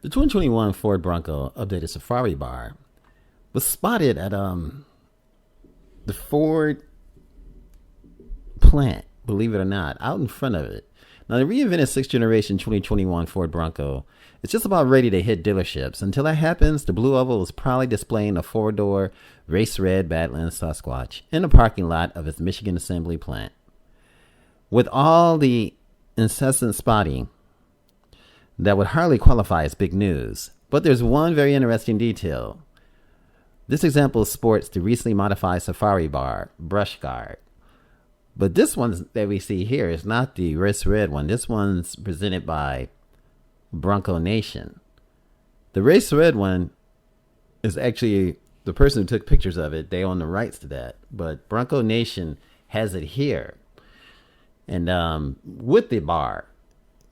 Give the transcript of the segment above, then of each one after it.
The 2021 Ford Bronco updated Safari bar was spotted at the Ford plant, believe it or not, out in front of it. Now, the reinvented 6th generation 2021 Ford Bronco is just about ready to hit dealerships. Until that happens, the Blue Oval is proudly displaying a four-door Race Red Badlands Sasquatch in the parking lot of its Michigan assembly plant. With all the incessant spotting, that would hardly qualify as big news. But there's one very interesting detail. This example sports the recently modified Safari bar brush guard. But this one that we see here is not the Race Red one. This one's presented by Bronco Nation. The Race Red one is actually the person who took pictures of it. They own the rights to that. But Bronco Nation has it here. And with the bar,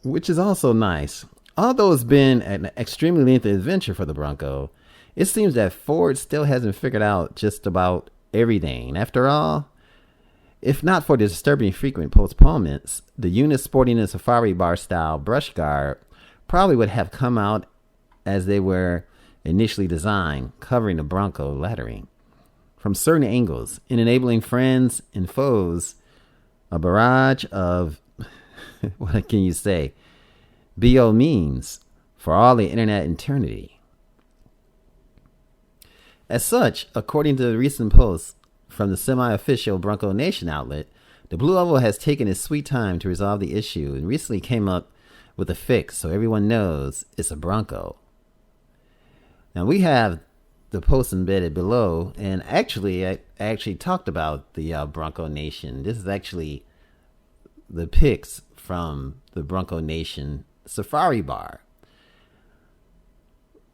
which is also nice. Although it's been an extremely lengthy adventure for the Bronco, it seems that Ford still hasn't figured out just about everything. After all, if not for the disturbing frequent postponements, the unit sporting a Safari bar style brush guard probably would have come out as they were initially designed, covering the Bronco lettering from certain angles and enabling friends and foes a barrage of, what can you say, BO memes for all the internet eternity. As such, according to the recent post from the semi-official Bronco Nation outlet, the Blue Oval has taken its sweet time to resolve the issue and recently came up with a fix so everyone knows it's a Bronco. Now we have the post embedded below, and actually I actually talked about the Bronco Nation. This is actually the pics from the Bronco Nation Safari bar.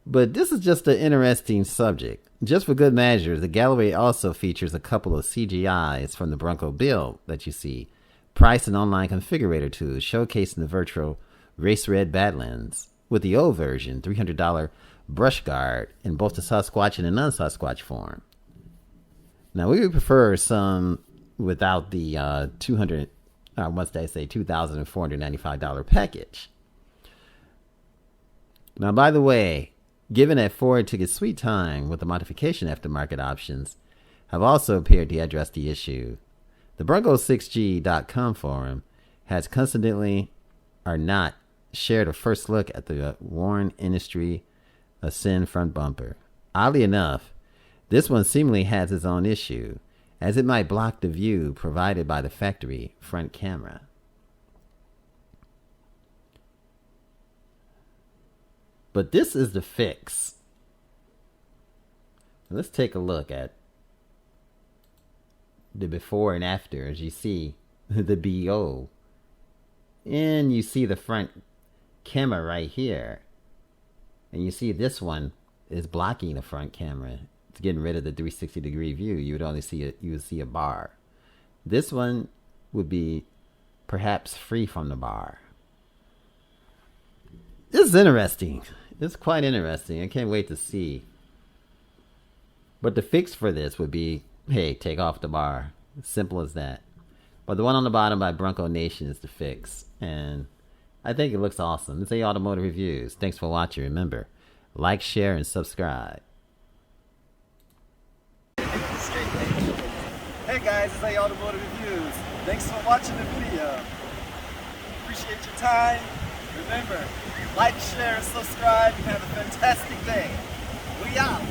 But this is just an interesting subject. Just for good measure, the gallery also features a couple of CGIs from the Bronco build that you see, price and online configurator tools showcasing the virtual Race Red Badlands with the old version, $300 brush guard in both the Sasquatch and the non-Sasquatch form. Now we would prefer some without the $2,495 package. Now, by the way, given that Ford took its sweet time with the modification aftermarket options, have also appeared to address the issue. The Bronco6G.com forum has coincidentally or not shared a first look at the worn industry Ascend front bumper. Oddly enough, this one seemingly has its own issue, as it might block the view provided by the factory front camera. But this is the fix. Let's take a look at the before and after. As you see the BO, and you see the front camera right here, and you see this one is blocking the front camera. It's getting rid of the 360-degree view. You would only see a bar. This one would be perhaps free from the bar. This is interesting. It's quite interesting. I can't wait to see. But the fix for this would be, hey, take off the bar. Simple as that. But the one on the bottom by Bronco Nation is the fix. And I think it looks awesome. This is Automotive Reviews. Thanks for watching. Remember, like, share, and subscribe. Hey guys, it's Automotive Reviews. Thanks for watching the video. Appreciate your time. Remember, like, share, and subscribe, and have a fantastic day. We out.